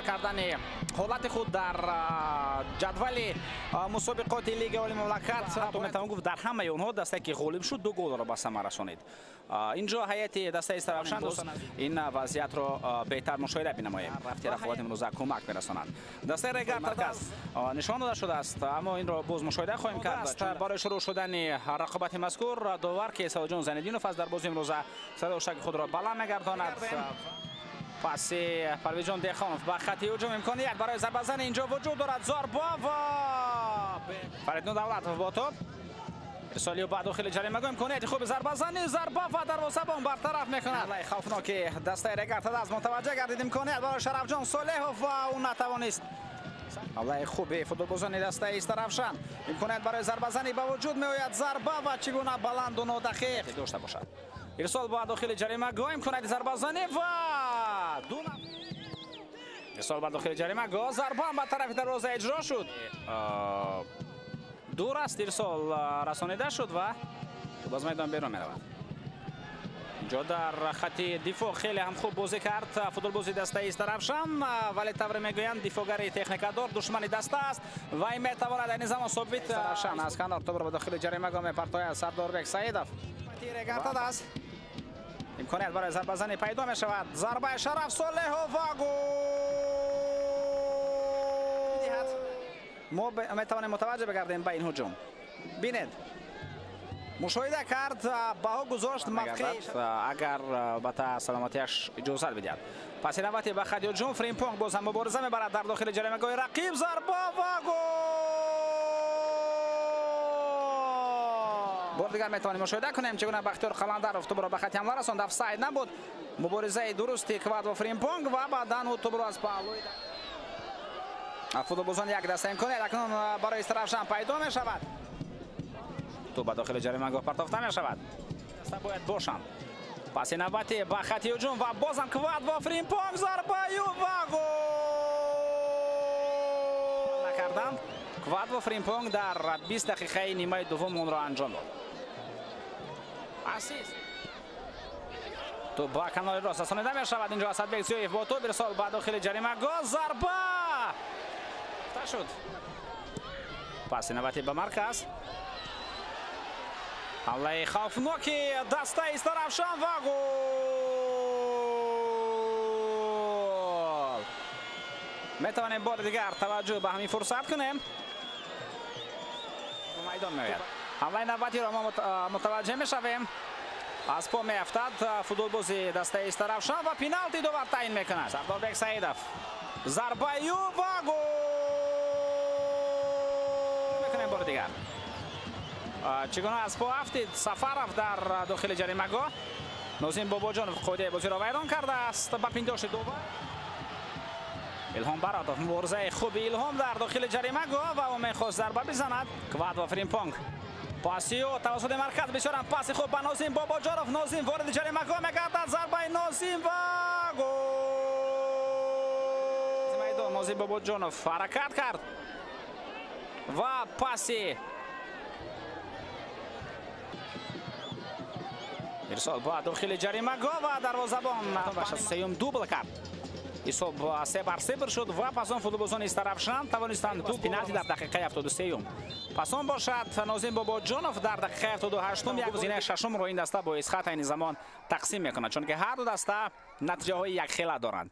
کردن حالت خود در جدول مسابقات لیگ عالی مملکت میتوان گفت در همه اونها دسته که غالب شد 2 گل را به ثمر رسانید. اینجا هیئت دسته استرافشان این وضعیت را بهتر مشاهده بنماییم. رفتی رفاقت امروز کمک برسانند. دسته رگرد ترکاز نشان داده شده است، اما این را باز مشاهده خواهیم کرد. برای شروع شدن رقابت مذکور داور که ساجان زندینوف از در بازی امروز صدای خود را بلند می‌گرداند. پاس پرویز دهخانوف به خط هجوم امکانیت برای ضربه زنی اینجا وجود دارد. ضربه و فریدون دولت با توپ ارسالی بعد داخل جریمه امکانیت خوب ضربه زنی، ضربه و دروازه‌بان برطرف میکند. خوفناک دسته رگرد از متوجه گردید امکانیت برای شرفجان صالح و اون نتوانست. الله خوبی فوتبالبازان دسته استرافشان امکانیت برای ضربه زنی به وجود میآید. ضربه و چگونه بلند و نادقیق داشته باشد. ارسال با داخل جریمه گاه امکانیت ضربه زنی و ارسال با داخل جریمه گاه ضربه هم به طرف دروازه اجرا شد. دور است ارسال رسانیده شد و باز میدان بیرون میرود. اینجا در خط دفاع خیلی هم خوب بازی کرد فوتبالبازی دسته استرافشان، ولی طور میگویند دفاعگری تکنیکادار دشمن دسته است و این میتواند این زمان ثابت استرافشان از کنار توپ را به داخل جریمه گاه میپرتاید. سرداربک سعیدов رگرد است امکانیت برای ضربه زنی پیدا می شود. ضربه شرف صالح و گل. ما می توانیم متوجه بگردیم به این هجوم. بینید مشاهده کرد با گذاشت مفخیش اگر به سلامتیش اجازه بدهد. پس نوبتی به خط هجوم فریمپونگ باز هم مبارزه میبرد در داخل جریمه گاه رقیب. ضربه و گل. بار دیگر میتوانیم مشاهده کنیم چگونه بختیار قلندرov توپ را به خط حمله رساند. افساید نبود. مبارزه درستی کواد و فریمپونگ و بعداً او توپ را از پالوی فوتبالبازان یک دسته امکانیت اکنون برای استرافشان پیدا می شود. توپ به داخل جریمه گاه پرتافته می شود. دسته باید باشند. پس نوبتی به خط هجوم و بازم کواد و فریمپونگ ضربه و گل نکردند. کواد و فریمپونگ در 20 دقیقه نیمه دوم اون را انجام داد. اسیست تو با کانال راست رسانیده می شود. اینجا اسدبک زیویف با توپ ارسال به داخل جریمه گاه ضربه شد. پس نوبتی به مرکز حمله خوفناک دسته استرافشان و گل. می توانیم بار دیگر توجه به همین فرصت کنیم. میدان میآید. حمله نوبتی را ما متوجه میشویم. از پا میافتد فوتبالبازی دسته استرافشان و پنالتی داور تعیین میکند. سرداربک سعیدов ضربه و گل میکنیم بار دیگر. چگونه از پا افتید سفرov در داخل جریمه گاه. نازیم باباجانov قاعده بازی را ویران کرده است به پنداشت داور. الهام برادov مبارزه خوب الهام در داخل جریمه گاه و او میخواست ضربه بزند. کواد و فریمپونگ پاسیو توسط مرکز بسیار پاس خوب به نازیم باباجانov. نازیم وارد جریمه گاه میگردد. ضربه نازیم و گل. نازیم باباجانov حرکت کرد و پاسی ارسال با داخل جریمه گاه و دروازه‌بان سیوم دوبل کرد. حساب 3-0 شد و پس آن فوتبالبازان استرافشان توانستند دو پنالتی در دقیقه 73 پس آن باشد. نازیم باباجانov در دقیقه 78 یک گزینه ششم را این دسته با اسقاط این زمان تقسیم میکند، چون که هر دو دسته نتیجه های یک خیله دارند.